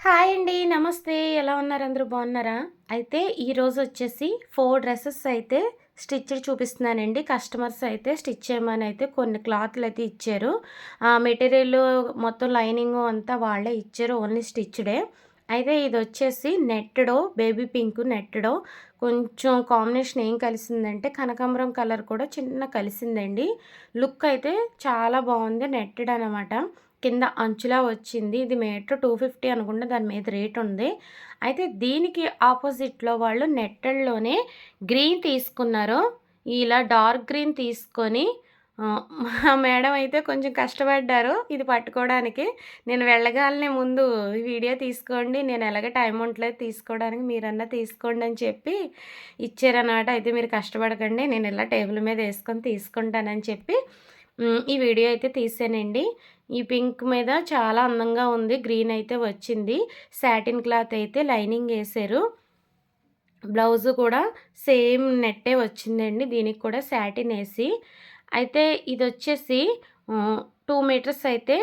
Hi అండి. నమస్తే. ఎలా ఉన్నారు? అందరూ బాగున్నారా? అయితే ఈరోజు వచ్చేసి 4 డ్రెసెస్ అయితే స్టిచ్డ్ చూపిస్తున్నానండి. కస్టమర్స్ అయితే స్టిచ్ చేయమని అయితే కొన్ని క్లాత్‌లు అయితే ఇచ్చారు. మెటీరియల్ మొత్తం లైనింగు అంతా వాళ్ళే ఇచ్చారు. ఓన్లీ స్టిచ్‌డే. అయితే ఇదొచ్చేసి నెట్టెడో, బేబీ పింక్ నెట్టెడో కొంచెం కాంబినేషన్ ఏం కలిసిందంటే కనకాంబరం కలర్ కూడా చిన్న కలిసిందండి. లుక్ అయితే చాలా బాగుంది. నెట్టెడ్ అనమాట. కింద అంచులా వచ్చింది. ఇది మీటర్ 250 అనుకుంటా దాని మీద రేట్ ఉంది. అయితే దీనికి ఆపోజిట్‌లో వాళ్ళు నెట్టెడ్‌లోనే గ్రీన్ తీసుకున్నారు. ఇలా డార్క్ గ్రీన్ తీసుకొని మా మేడం అయితే కొంచెం కష్టపడ్డారు ఇది పట్టుకోవడానికి. నేను వెళ్ళగాలనే ముందు వీడియో తీసుకోండి. నేను ఎలాగో టైం ఉండట్లేదు తీసుకోవడానికి మీరన్నా తీసుకోండి అని చెప్పి ఇచ్చారనమాట. అయితే మీరు కష్టపడకండి నేను ఇలా టేబుల్ మీద ఏసుకొని తీసుకుంటానని చెప్పి ఈ వీడియో అయితే తీసానండి. ఈ పింక్ మీద చాలా అందంగా ఉంది. గ్రీన్ అయితే వచ్చింది. సాటిన్ క్లాత్ అయితే లైనింగ్ ఏసారు. బ్లౌజు కూడా సేమ్ నెట్టే వచ్చిందండి. దీనికి కూడా సాటిన్ ఏసి. అయితే ఇదొచ్చేసి 2 మీటర్స్ అయితే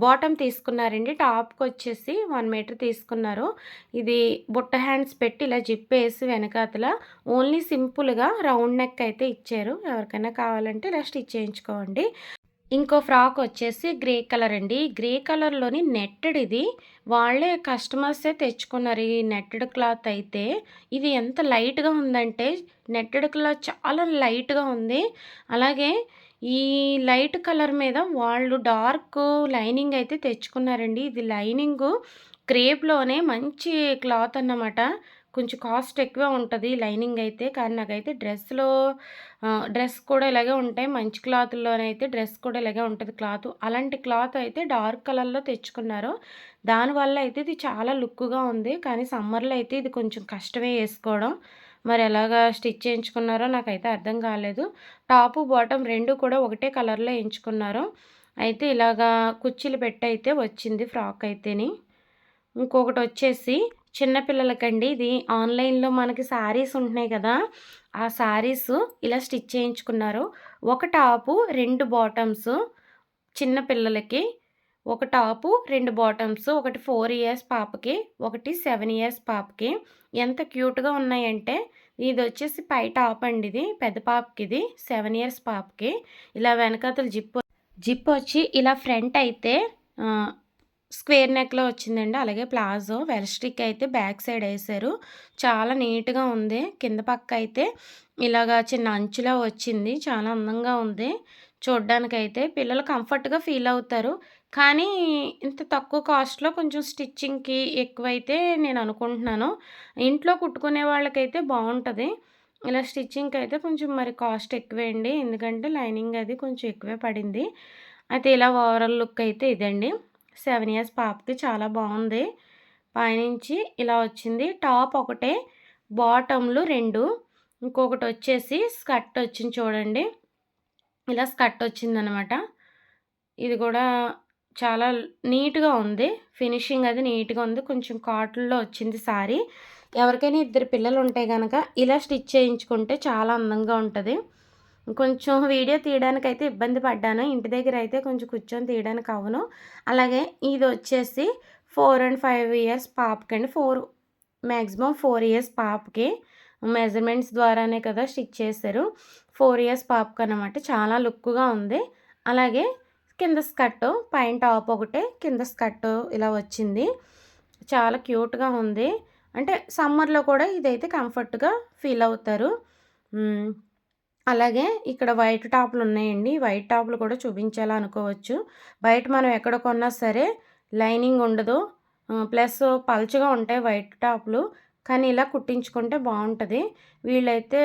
బాటమ్ తీసుకున్నారండి. టాప్‌కొచ్చేసి 1 మీటర్ తీసుకున్నారు. ఇది బుట్ట హ్యాండ్స్ పెట్టి ఇలా జిప్పేసి వెనకాతల ఓన్లీ సింపుల్‌గా రౌండ్ నెక్ అయితే ఇచ్చారు. ఎవరికైనా కావాలంటే ఇలా స్టిచ్ చేయించుకోండి. ఇంకో ఫ్రాక్ వచ్చేసి గ్రే కలర్ అండి. గ్రే కలర్‌లోని నెట్టెడ్ ఇది. వాళ్ళే కస్టమర్సే తెచ్చుకున్నారు. ఈ నెట్టెడ్ క్లాత్ అయితే. ఇది ఎంత లైట్‌గా ఉందంటే నెట్టెడ్ క్లాత్ చాలా లైట్‌గా ఉంది. అలాగే ఈ లైట్ కలర్ మీద వాళ్ళు డార్క్ లైనింగ్ అయితే తెచ్చుకున్నారండి. ఇది లైనింగు క్రేప్‌లోనే మంచి క్లాత్ అన్నమాట. కొంచెం కాస్ట్ ఎక్కువే ఉంటది లైనింగ్ అయితే. కానీ నాకైతే డ్రెస్ కూడా ఇలాగే ఉంటాయి. మంచి క్లాతుల్లోనైతే డ్రెస్ కూడా ఇలాగే ఉంటది క్లాతు. అలాంటి క్లాత్ అయితే డార్క్ కలర్‌లో తెచ్చుకున్నారు. దానివల్ల అయితే ఇది చాలా లుక్‌గా ఉంది. కానీ సమ్మర్‌లో అయితే ఇది కొంచెం కష్టమే ఏసుకోవడం. మరి ఎలాగా స్టిచ్ చేయించుకున్నారో నాకైతే అర్థం కాలేదు. టాపు, బాటమ్ 2 కూడా ఒకటే కలర్‌లో ఎంచుకున్నారు. అయితే ఇలాగా కుచ్చిళ్ళు పెట్టయితే వచ్చింది ఫ్రాక్ అయితేని. ఇంకొకటొచ్చేసి చిన్న పిల్లలకండి. ఇది ఆన్‌లైన్‌లో మనకి శారీస్ ఉంటున్నాయి కదా! ఆ శారీసు ఇలా స్టిచ్ చేయించుకున్నారు. ఒక టాపు, 2 బాటమ్స్ చిన్న పిల్లలకి. ఒక టాపు, 2 బాటమ్స్. ఒకటి 4 ఇయర్స్ పాపకి, ఒకటి 7 ఇయర్స్ పాపకి. ఎంత క్యూట్‌గా ఉన్నాయంటే ఇదొచ్చేసి పై టాప్ అండి ఇది. పెద్ద పాపకిది. 7 ఇయర్స్ పాపకి. ఇలా వెనకాతల జిప్పొచ్చి ఇలా ఫ్రంట్ అయితే ఆహ్, స్క్వేర్ నెక్‌లో వచ్చిందండి. అలాగే ప్లాజో వెల్‌స్టిక్ అయితే బ్యాక్ సైడ్ ఏశారు. చాలా నీట్‌గా ఉంది. కింద పక్క అయితే ఇలాగా చిన్న అంచులా వచ్చింది. చాలా అందంగా ఉంది. చూడ్డానికైతే పిల్లలు కంఫర్ట్‌గా ఫీల్ అవుతారు. కానీ ఇంత తక్కువ కాస్ట్‌లో కొంచెం స్టిచ్చింగ్‌కి ఎక్కువైతే నేను అనుకుంటున్నాను. ఇంట్లో కుట్టుకునే వాళ్ళకైతే బావుంటది. ఇలా స్టిచ్చింగ్‌కైతే కొంచెం మరి కాస్ట్ ఎక్కువే అండి. ఎందుకంటే లైనింగ్ అది కొంచెం ఎక్కువే పడింది. అయితే ఇలా ఓవరాల్ లుక్ అయితే ఇదండి. 7 ఇయర్స్ పాపకి చాలా బావుంది. పైనుంచి ఇలా వచ్చింది. టాప్ ఒకటే, బాటమ్‌లు 2 ఇంకొకటొచ్చేసి స్కర్ట్ వచ్చింది చూడండి. ఇలా స్కర్ట్ వచ్చిందనమాట. ఇది కూడా చాలా నీట్‌గా ఉంది. ఫినిషింగ్ అది నీట్‌గా ఉంది. కొంచెం కాటన్‌లో వచ్చింది సారీ. ఎవరికైనా ఇద్దరు పిల్లలుంటే గనక ఇలా స్టిచ్ చేయించుకుంటే చాలా అందంగా ఉంటది. కొంచెం వీడియో తీయడానికైతే ఇబ్బంది పడ్డాను. ఇంటి దగ్గరైతే కొంచెం కూర్చొని తీయడానికి అవ్వను. అలాగే ఇదొచ్చేసి 4 అండ్ 5 ఇయర్స్ పాపకండి. 4 మాక్సిమం 4 ఇయర్స్ పాపకి. మెజర్‌మెంట్స్ ద్వారానే కదా స్టిచ్ చేశారు. 4 ఇయర్స్ పాపకనమాట. చాలా లుక్‌గా ఉంది. అలాగే కింద స్కర్టు, పైన టాప్ ఒకటే, కింద స్కర్టు ఇలా వచ్చింది. చాలా క్యూట్‌గా ఉంది. అంటే సమ్మర్‌లో కూడా ఇదైతే కంఫర్ట్‌గా ఫీల్ అవుతారు. హ్మ్. అలాగే ఇక్కడ వైట్ టాపులున్నాయండి. వైట్ టాపులు కూడా చూపించాలా అనుకోవచ్చు. బయట మనం ఎక్కడ కొన్నా సరే లైనింగ్ ఉండదు. ప్లస్ పల్చగా ఉంటాయి వైట్ టాపులు. కానీ ఇలా కుట్టించుకుంటే బావుంటది. వీళ్ళైతే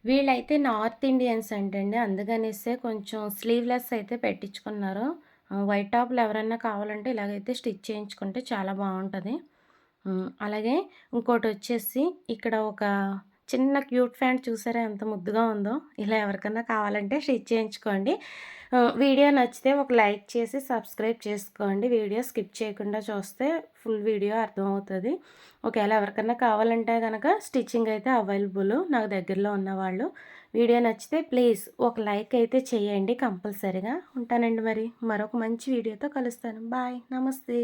వీళ్ళైతే నార్త్ ఇండియన్స్ అంటండి. అందుకనేసే కొంచెం స్లీవ్‌లెస్ అయితే పెట్టించుకున్నారు. వైట్ టాప్‌లు ఎవరన్నా కావాలంటే ఇలాగైతే స్టిచ్ చేయించుకుంటే చాలా బావుంటది. అలాగే ఇంకోటొచ్చేసి ఇక్కడ ఒక చిన్న క్యూట్ ప్యాంట్ చూసారా ఎంత ముద్దుగా ఉందో? ఇలా ఎవరికన్నా కావాలంటే స్టిచ్ చేయించుకోండి. వీడియో నచ్చితే ఒక లైక్ చేసి సబ్స్క్రైబ్ చేసుకోండి. వీడియో స్కిప్ చేయకుండా చూస్తే ఫుల్ వీడియో అర్థమవుతది. ఒకవేళ ఎవరికన్నా కావాలంటే గనక స్టిచ్చింగ్ అయితే అవైలబుల్ నాకు దగ్గరలో ఉన్నవాళ్ళు. వీడియో నచ్చితే ప్లీజ్ ఒక లైక్ అయితే చేయండి కంపల్సరీగా. ఉంటానండి మరి. మరొక మంచి వీడియోతో కలుస్తాను. బాయ్. నమస్తే.